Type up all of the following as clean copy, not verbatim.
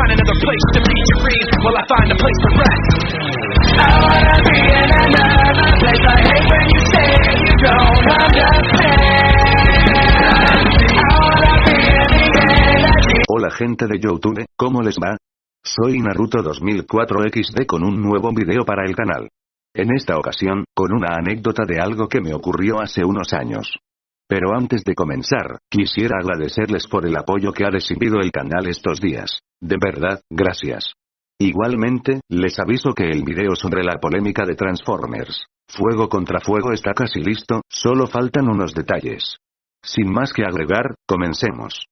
find another place to meet your dreams while I find a place to rest. I wanna be in another place. I hate when you say you don't understand. I wanna be in the energy. Hola gente de YouTube, ¿cómo les va? Soy Naruto 2004 XD con un nuevo video para el canal. En esta ocasión, con una anécdota de algo que me ocurrió hace unos años. Pero antes de comenzar, quisiera agradecerles por el apoyo que ha recibido el canal estos días. De verdad, gracias. Igualmente, les aviso que el video sobre la polémica de Transformers, Fuego contra Fuego está casi listo, solo faltan unos detalles. Sin más que agregar, comencemos.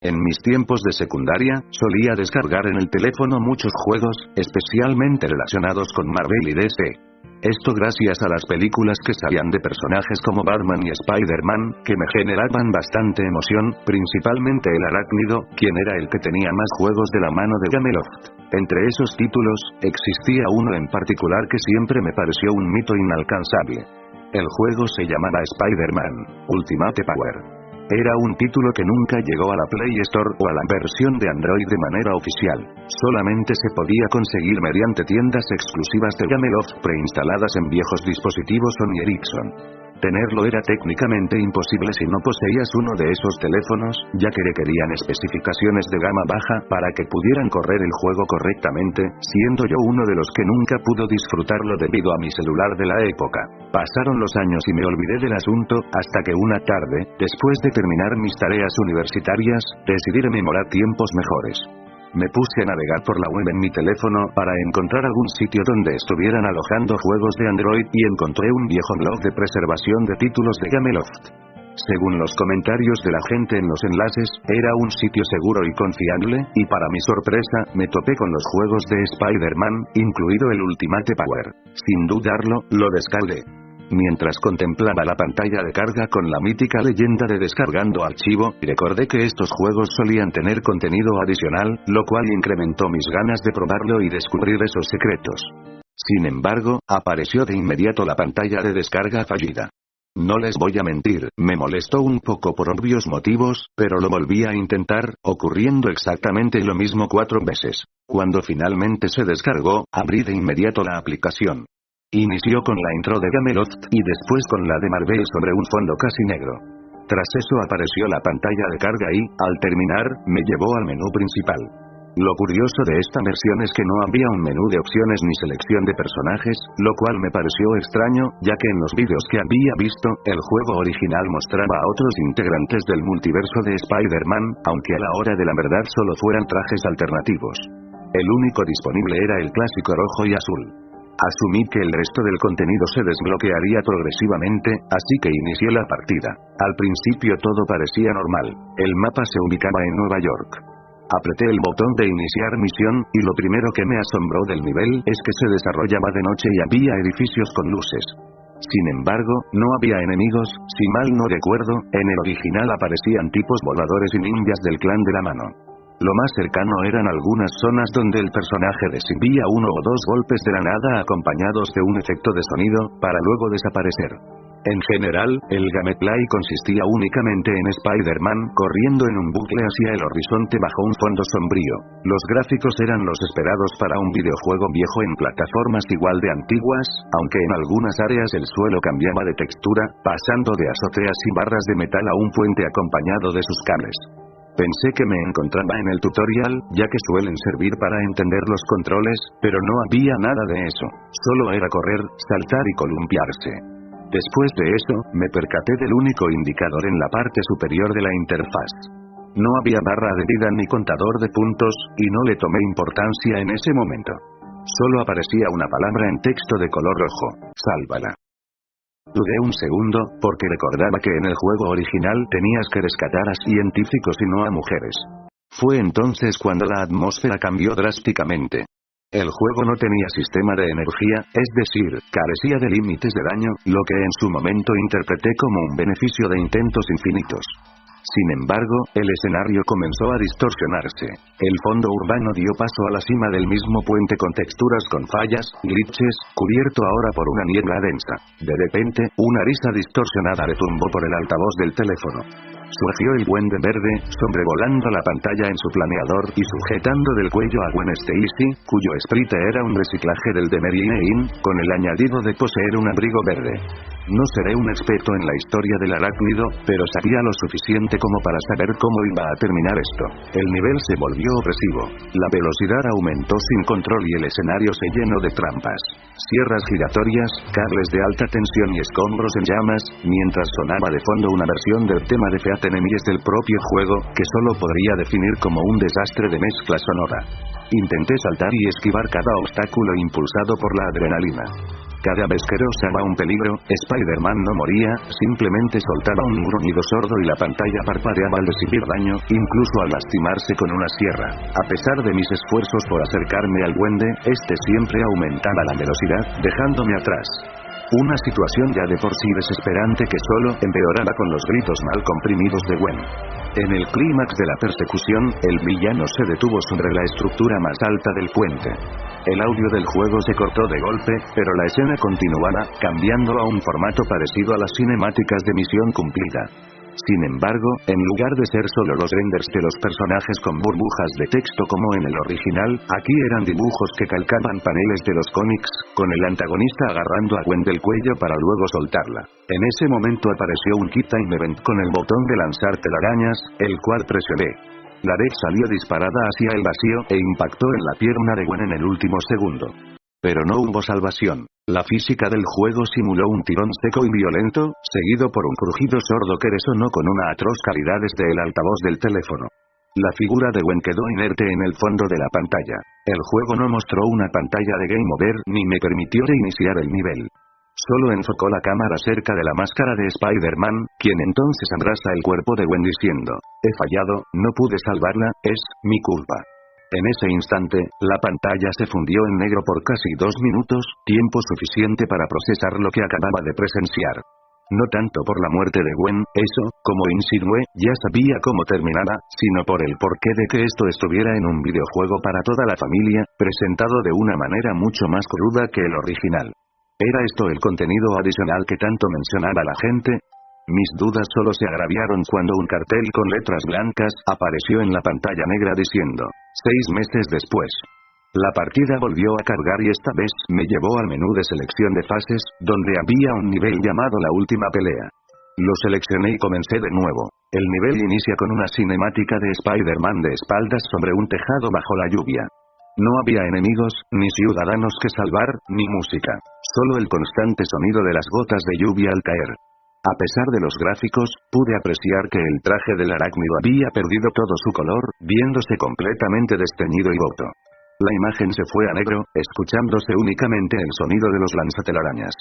En mis tiempos de secundaria, solía descargar en el teléfono muchos juegos, especialmente relacionados con Marvel y DC. Esto gracias a las películas que salían de personajes como Batman y Spider-Man, que me generaban bastante emoción, principalmente el Arácnido, quien era el que tenía más juegos de la mano de Gameloft. Entre esos títulos, existía uno en particular que siempre me pareció un mito inalcanzable. El juego se llamaba Spider-Man Ultimate Power. Era un título que nunca llegó a la Play Store o a la versión de Android de manera oficial. Solamente se podía conseguir mediante tiendas exclusivas de Gameloft preinstaladas en viejos dispositivos Sony Ericsson. Tenerlo era técnicamente imposible si no poseías uno de esos teléfonos, ya que requerían especificaciones de gama baja para que pudieran correr el juego correctamente, siendo yo uno de los que nunca pudo disfrutarlo debido a mi celular de la época. Pasaron los años y me olvidé del asunto, hasta que una tarde, después de terminar mis tareas universitarias, decidí rememorar tiempos mejores. Me puse a navegar por la web en mi teléfono para encontrar algún sitio donde estuvieran alojando juegos de Android y encontré un viejo blog de preservación de títulos de Gameloft. Según los comentarios de la gente en los enlaces, era un sitio seguro y confiable, y para mi sorpresa, me topé con los juegos de Spider-Man, incluido el Ultimate Power. Sin dudarlo, lo descargué. Mientras contemplaba la pantalla de carga con la mítica leyenda de descargando archivo, recordé que estos juegos solían tener contenido adicional, lo cual incrementó mis ganas de probarlo y descubrir esos secretos. Sin embargo, apareció de inmediato la pantalla de descarga fallida. No les voy a mentir, me molestó un poco por obvios motivos, pero lo volví a intentar, ocurriendo exactamente lo mismo 4 veces. Cuando finalmente se descargó, abrí de inmediato la aplicación. Inició con la intro de Gameloft y después con la de Marvel sobre un fondo casi negro. Tras eso apareció la pantalla de carga y, al terminar, me llevó al menú principal. Lo curioso de esta versión es que no había un menú de opciones ni selección de personajes, lo cual me pareció extraño, ya que en los vídeos que había visto, el juego original mostraba a otros integrantes del multiverso de Spider-Man, aunque a la hora de la verdad solo fueran trajes alternativos. El único disponible era el clásico rojo y azul. Asumí que el resto del contenido se desbloquearía progresivamente, así que inicié la partida. Al principio todo parecía normal. El mapa se ubicaba en Nueva York. Apreté el botón de iniciar misión, y lo primero que me asombró del nivel es que se desarrollaba de noche y había edificios con luces. Sin embargo, no había enemigos, si mal no recuerdo, en el original aparecían tipos voladores y ninjas del clan de la mano. Lo más cercano eran algunas zonas donde el personaje recibía 1 o 2 golpes de la nada acompañados de un efecto de sonido, para luego desaparecer. En general, el gameplay consistía únicamente en Spider-Man corriendo en un bucle hacia el horizonte bajo un fondo sombrío. Los gráficos eran los esperados para un videojuego viejo en plataformas igual de antiguas, aunque en algunas áreas el suelo cambiaba de textura, pasando de azoteas y barras de metal a un puente acompañado de sus cables. Pensé que me encontraba en el tutorial, ya que suelen servir para entender los controles, pero no había nada de eso. Solo era correr, saltar y columpiarse. Después de eso, me percaté del único indicador en la parte superior de la interfaz. No había barra de vida ni contador de puntos, y no le tomé importancia en ese momento. Solo aparecía una palabra en texto de color rojo: sálvala. Dudé un segundo, porque recordaba que en el juego original tenías que rescatar a científicos y no a mujeres. Fue entonces cuando la atmósfera cambió drásticamente. El juego no tenía sistema de energía, es decir, carecía de límites de daño, lo que en su momento interpreté como un beneficio de intentos infinitos. Sin embargo, el escenario comenzó a distorsionarse. El fondo urbano dio paso a la cima del mismo puente con texturas con fallas, glitches, cubierto ahora por una niebla densa. De repente, una risa distorsionada retumbó por el altavoz del teléfono. Surgió el Duende Verde, sobrevolando la pantalla en su planeador y sujetando del cuello a Gwen Stacy, cuyo sprite era un reciclaje del de Mary Jane, con el añadido de poseer un abrigo verde. No seré un experto en la historia del arácnido, pero sabía lo suficiente como para saber cómo iba a terminar esto. El nivel se volvió opresivo. La velocidad aumentó sin control y el escenario se llenó de trampas, sierras giratorias, cables de alta tensión y escombros en llamas, mientras sonaba de fondo una versión del tema de Feat Enemies del propio juego, que solo podría definir como un desastre de mezcla sonora. Intenté saltar y esquivar cada obstáculo impulsado por la adrenalina. Cada vez que rozaba un peligro, Spider-Man no moría, simplemente soltaba un gruñido sordo y la pantalla parpadeaba al recibir daño, incluso al lastimarse con una sierra. A pesar de mis esfuerzos por acercarme al duende, este siempre aumentaba la velocidad, dejándome atrás. Una situación ya de por sí desesperante que solo empeoraba con los gritos mal comprimidos de Gwen. En el clímax de la persecución, el villano se detuvo sobre la estructura más alta del puente. El audio del juego se cortó de golpe, pero la escena continuaba, cambiándolo a un formato parecido a las cinemáticas de misión cumplida. Sin embargo, en lugar de ser solo los renders de los personajes con burbujas de texto como en el original, aquí eran dibujos que calcaban paneles de los cómics, con el antagonista agarrando a Gwen del cuello para luego soltarla. En ese momento apareció un Quick Time Event con el botón de lanzar telarañas, el cual presioné. La red salió disparada hacia el vacío e impactó en la pierna de Gwen en el último segundo. Pero no hubo salvación. La física del juego simuló un tirón seco y violento, seguido por un crujido sordo que resonó con una atroz calidad desde el altavoz del teléfono. La figura de Gwen quedó inerte en el fondo de la pantalla. El juego no mostró una pantalla de Game Over ni me permitió reiniciar el nivel. Solo enfocó la cámara cerca de la máscara de Spider-Man, quien entonces abraza el cuerpo de Gwen diciendo: «He fallado, no pude salvarla, es mi culpa». En ese instante, la pantalla se fundió en negro por casi 2 minutos, tiempo suficiente para procesar lo que acababa de presenciar. No tanto por la muerte de Gwen, eso, como insinué, ya sabía cómo terminaba, sino por el porqué de que esto estuviera en un videojuego para toda la familia, presentado de una manera mucho más cruda que el original. ¿Era esto el contenido adicional que tanto mencionaba la gente? Mis dudas solo se agraviaron cuando un cartel con letras blancas apareció en la pantalla negra diciendo: 6 meses después. La partida volvió a cargar y esta vez me llevó al menú de selección de fases, donde había un nivel llamado La Última Pelea. Lo seleccioné y comencé de nuevo. El nivel inicia con una cinemática de Spider-Man de espaldas sobre un tejado bajo la lluvia. No había enemigos, ni ciudadanos que salvar, ni música. Solo el constante sonido de las gotas de lluvia al caer. A pesar de los gráficos, pude apreciar que el traje del arácnido había perdido todo su color, viéndose completamente desteñido y roto. La imagen se fue a negro, escuchándose únicamente el sonido de los lanzatelarañas.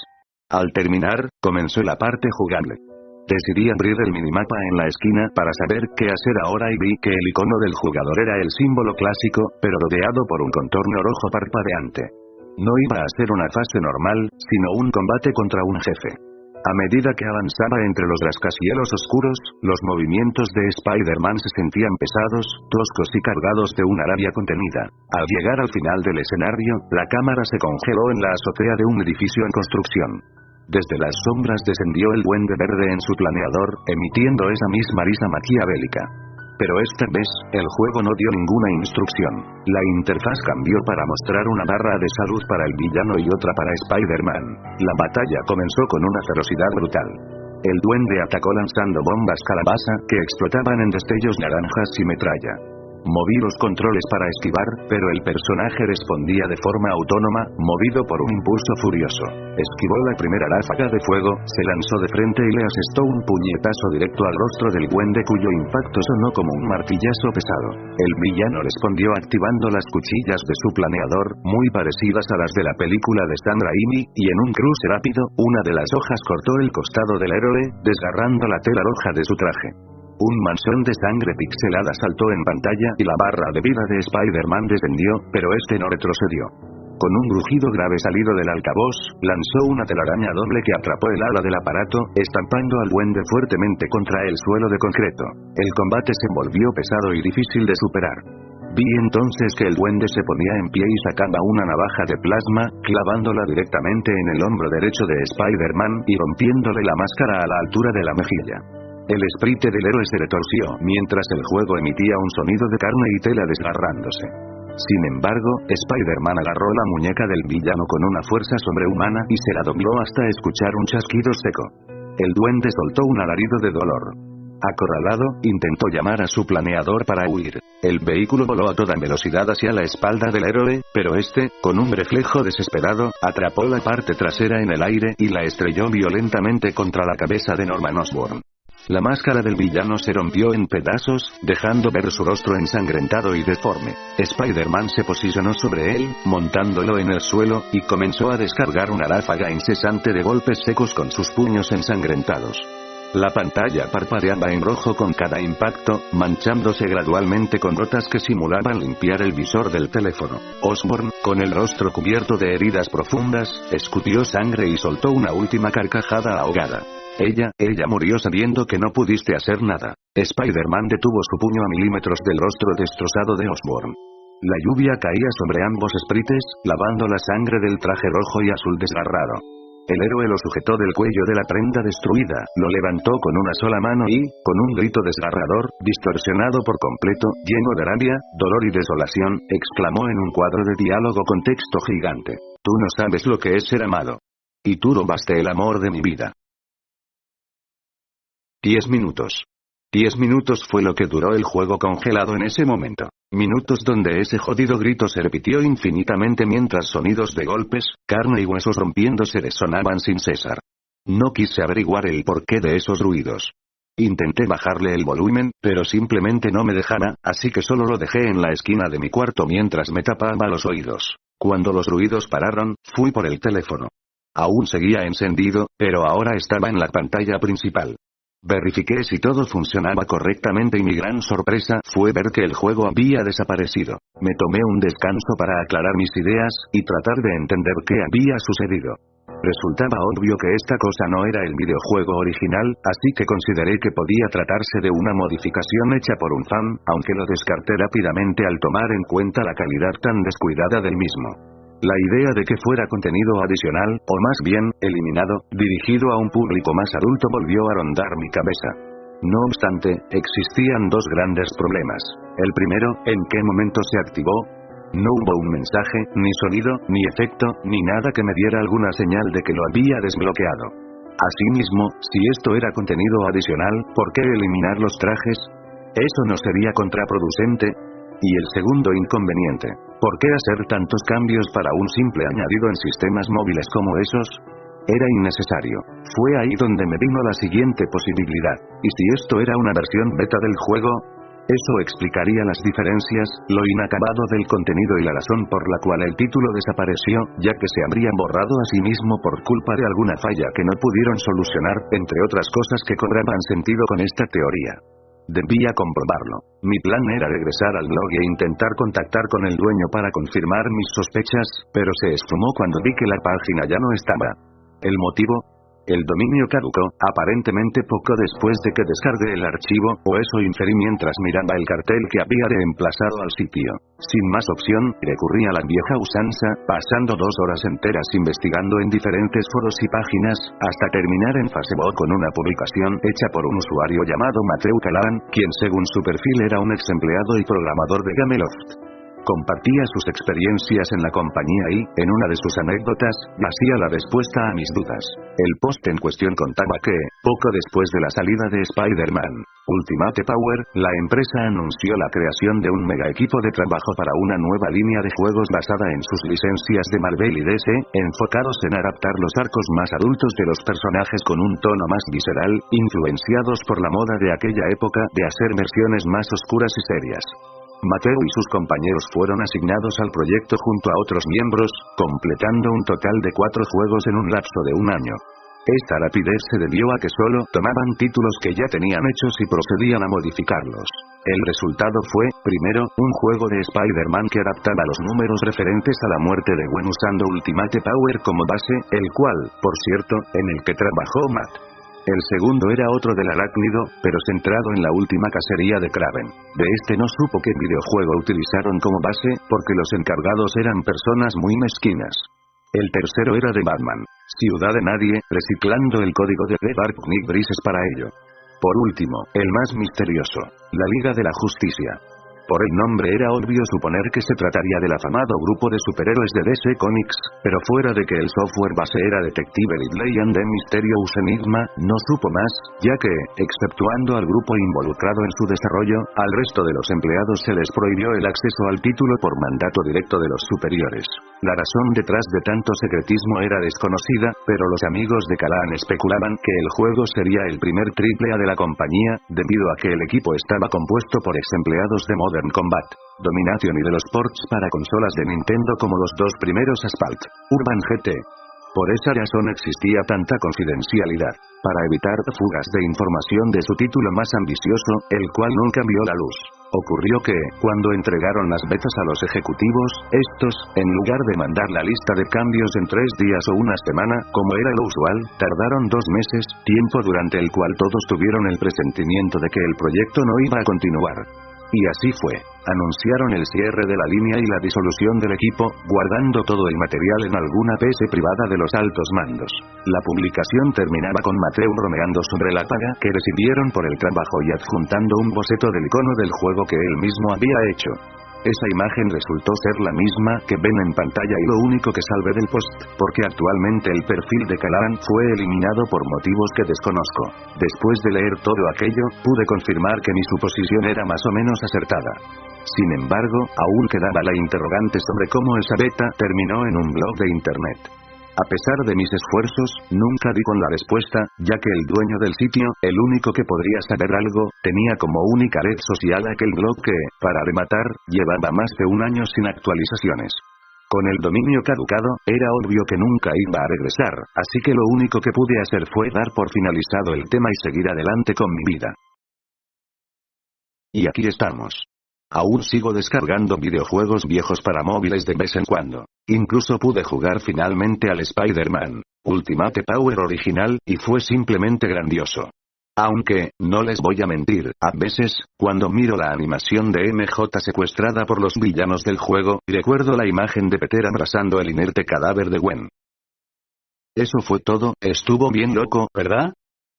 Al terminar, comenzó la parte jugable. Decidí abrir el minimapa en la esquina para saber qué hacer ahora y vi que el icono del jugador era el símbolo clásico, pero rodeado por un contorno rojo parpadeante. No iba a ser una fase normal, sino un combate contra un jefe. A medida que avanzaba entre los rascacielos oscuros, los movimientos de Spider-Man se sentían pesados, toscos y cargados de una rabia contenida. Al llegar al final del escenario, la cámara se congeló en la azotea de un edificio en construcción. Desde las sombras descendió el Duende Verde en su planeador, emitiendo esa misma risa maquiavélica. Pero esta vez, el juego no dio ninguna instrucción. La interfaz cambió para mostrar una barra de salud para el villano y otra para Spider-Man. La batalla comenzó con una ferocidad brutal. El duende atacó lanzando bombas calabaza, que explotaban en destellos naranjas y metralla. Moví los controles para esquivar, pero el personaje respondía de forma autónoma, movido por un impulso furioso. Esquivó la primera ráfaga de fuego, se lanzó de frente y le asestó un puñetazo directo al rostro del duende cuyo impacto sonó como un martillazo pesado. El villano respondió activando las cuchillas de su planeador, muy parecidas a las de la película de Sam Raimi, y en un cruce rápido, una de las hojas cortó el costado del héroe, desgarrando la tela roja de su traje. Un manchón de sangre pixelada saltó en pantalla y la barra de vida de Spider-Man descendió, pero este no retrocedió. Con un rugido grave salido del altavoz, lanzó una telaraña doble que atrapó el ala del aparato, estampando al duende fuertemente contra el suelo de concreto. El combate se volvió pesado y difícil de superar. Vi entonces que el duende se ponía en pie y sacaba una navaja de plasma, clavándola directamente en el hombro derecho de Spider-Man y rompiéndole la máscara a la altura de la mejilla. El sprite del héroe se retorció mientras el juego emitía un sonido de carne y tela desgarrándose. Sin embargo, Spider-Man agarró la muñeca del villano con una fuerza sobrehumana y se la dobló hasta escuchar un chasquido seco. El duende soltó un alarido de dolor. Acorralado, intentó llamar a su planeador para huir. El vehículo voló a toda velocidad hacia la espalda del héroe, pero este, con un reflejo desesperado, atrapó la parte trasera en el aire y la estrelló violentamente contra la cabeza de Norman Osborn. La máscara del villano se rompió en pedazos, dejando ver su rostro ensangrentado y deforme. Spider-Man se posicionó sobre él, montándolo en el suelo, y comenzó a descargar una ráfaga incesante de golpes secos con sus puños ensangrentados. La pantalla parpadeaba en rojo con cada impacto, manchándose gradualmente con gotas que simulaban limpiar el visor del teléfono. Osborn, con el rostro cubierto de heridas profundas, escupió sangre y soltó una última carcajada ahogada. Ella murió sabiendo que no pudiste hacer nada. Spider-Man detuvo su puño a milímetros del rostro destrozado de Osborn. La lluvia caía sobre ambos sprites, lavando la sangre del traje rojo y azul desgarrado. El héroe lo sujetó del cuello de la prenda destruida, lo levantó con una sola mano y, con un grito desgarrador, distorsionado por completo, lleno de rabia, dolor y desolación, exclamó en un cuadro de diálogo con texto gigante: «Tú no sabes lo que es ser amado. Y tú robaste el amor de mi vida». 10 minutos. 10 minutos fue lo que duró el juego congelado en ese momento. Minutos donde ese jodido grito se repitió infinitamente mientras sonidos de golpes, carne y huesos rompiéndose resonaban sin cesar. No quise averiguar el porqué de esos ruidos. Intenté bajarle el volumen, pero simplemente no me dejaba, así que solo lo dejé en la esquina de mi cuarto mientras me tapaba los oídos. Cuando los ruidos pararon, fui por el teléfono. Aún seguía encendido, pero ahora estaba en la pantalla principal. Verifiqué si todo funcionaba correctamente y mi gran sorpresa fue ver que el juego había desaparecido. Me tomé un descanso para aclarar mis ideas y tratar de entender qué había sucedido. Resultaba obvio que esta cosa no era el videojuego original, así que consideré que podía tratarse de una modificación hecha por un fan, aunque lo descarté rápidamente al tomar en cuenta la calidad tan descuidada del mismo. La idea de que fuera contenido adicional, o más bien, eliminado, dirigido a un público más adulto volvió a rondar mi cabeza. No obstante, existían dos grandes problemas. El primero, ¿en qué momento se activó? No hubo un mensaje, ni sonido, ni efecto, ni nada que me diera alguna señal de que lo había desbloqueado. Asimismo, si esto era contenido adicional, ¿por qué eliminar los trajes? ¿Eso no sería contraproducente? Y el segundo inconveniente, ¿por qué hacer tantos cambios para un simple añadido en sistemas móviles como esos? Era innecesario. Fue ahí donde me vino la siguiente posibilidad. ¿Y si esto era una versión beta del juego? Eso explicaría las diferencias, lo inacabado del contenido y la razón por la cual el título desapareció, ya que se habría borrado a sí mismo por culpa de alguna falla que no pudieron solucionar, entre otras cosas que cobraban sentido con esta teoría. Debía comprobarlo. Mi plan era regresar al blog e intentar contactar con el dueño para confirmar mis sospechas, pero se esfumó cuando vi que la página ya no estaba. ¿El motivo? El dominio caducó, aparentemente poco después de que descargué el archivo, o eso inferí mientras miraba el cartel que había reemplazado al sitio. Sin más opción, recurrí a la vieja usanza, pasando 2 horas enteras investigando en diferentes foros y páginas, hasta terminar en Facebook con una publicación hecha por un usuario llamado Matthew Callahan, quien según su perfil era un ex empleado y programador de Gameloft. Compartía sus experiencias en la compañía y, en una de sus anécdotas, hacía la respuesta a mis dudas. El post en cuestión contaba que, poco después de la salida de Spider-Man Ultimate Power, la empresa anunció la creación de un mega equipo de trabajo para una nueva línea de juegos basada en sus licencias de Marvel y DC, enfocados en adaptar los arcos más adultos de los personajes con un tono más visceral, influenciados por la moda de aquella época de hacer versiones más oscuras y serias. Mateo y sus compañeros fueron asignados al proyecto junto a otros miembros, completando un total de 4 juegos en un lapso de 1 año. Esta rapidez se debió a que solo tomaban títulos que ya tenían hechos y procedían a modificarlos. El resultado fue, primero, un juego de Spider-Man que adaptaba los números referentes a la muerte de Gwen usando Ultimate Power como base, el cual, por cierto, en el que trabajó Matt. El segundo era otro del arácnido, pero centrado en la última cacería de Kraven. De este no supo qué videojuego utilizaron como base, porque los encargados eran personas muy mezquinas. El tercero era de Batman, Ciudad de Nadie, reciclando el código de The Dark Knight Rises para ello. Por último, el más misterioso, la Liga de la Justicia. Por el nombre era obvio suponer que se trataría del afamado grupo de superhéroes de DC Comics, pero fuera de que el software base era Detective Ridley and the Mysterious Enigma, no supo más, ya que, exceptuando al grupo involucrado en su desarrollo, al resto de los empleados se les prohibió el acceso al título por mandato directo de los superiores. La razón detrás de tanto secretismo era desconocida, pero los amigos de Callahan especulaban que el juego sería el primer AAA de la compañía, debido a que el equipo estaba compuesto por ex empleados de Modern Combat, Domination y de los ports para consolas de Nintendo como los dos primeros Asphalt, Urban GT. Por esa razón existía tanta confidencialidad, para evitar fugas de información de su título más ambicioso, el cual nunca vio la luz. Ocurrió que, cuando entregaron las betas a los ejecutivos, estos, en lugar de mandar la lista de cambios en 3 días o una semana, como era lo usual, tardaron 2 meses, tiempo durante el cual todos tuvieron el presentimiento de que el proyecto no iba a continuar. Y así fue. Anunciaron el cierre de la línea y la disolución del equipo, guardando todo el material en alguna PC privada de los altos mandos. La publicación terminaba con Matthew bromeando sobre la paga que recibieron por el trabajo y adjuntando un boceto del icono del juego que él mismo había hecho. Esa imagen resultó ser la misma que ven en pantalla y lo único que salvé del post, porque actualmente el perfil de Callahan fue eliminado por motivos que desconozco. Después de leer todo aquello, pude confirmar que mi suposición era más o menos acertada. Sin embargo, aún quedaba la interrogante sobre cómo esa beta terminó en un blog de internet. A pesar de mis esfuerzos, nunca di con la respuesta, ya que el dueño del sitio, el único que podría saber algo, tenía como única red social aquel blog que, para rematar, llevaba más de 1 año sin actualizaciones. Con el dominio caducado, era obvio que nunca iba a regresar, así que lo único que pude hacer fue dar por finalizado el tema y seguir adelante con mi vida. Y aquí estamos. Aún sigo descargando videojuegos viejos para móviles de vez en cuando. Incluso pude jugar finalmente al Spider-Man Ultimate Power original, y fue simplemente grandioso. Aunque, no les voy a mentir, a veces, cuando miro la animación de MJ secuestrada por los villanos del juego, recuerdo la imagen de Peter abrazando el inerte cadáver de Gwen. Eso fue todo, estuvo bien loco, ¿verdad?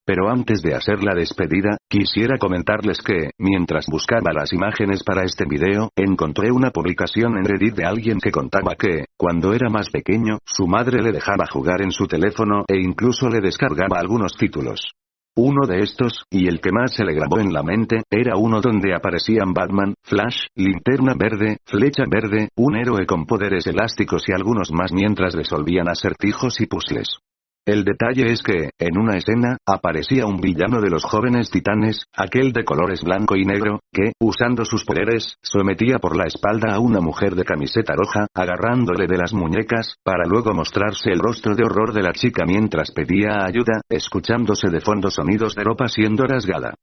Pero antes de hacer la despedida, quisiera comentarles que, mientras buscaba las imágenes para este video, encontré una publicación en Reddit de alguien que contaba que, cuando era más pequeño, su madre le dejaba jugar en su teléfono e incluso le descargaba algunos títulos. Uno de estos, y el que más se le grabó en la mente, era uno donde aparecían Batman, Flash, Linterna Verde, Flecha Verde, un héroe con poderes elásticos y algunos más mientras resolvían acertijos y puzzles. El detalle es que, en una escena, aparecía un villano de los Jóvenes Titanes, aquel de colores blanco y negro, que, usando sus poderes, sometía por la espalda a una mujer de camiseta roja, agarrándole de las muñecas, para luego mostrarse el rostro de horror de la chica mientras pedía ayuda, escuchándose de fondo sonidos de ropa siendo rasgada.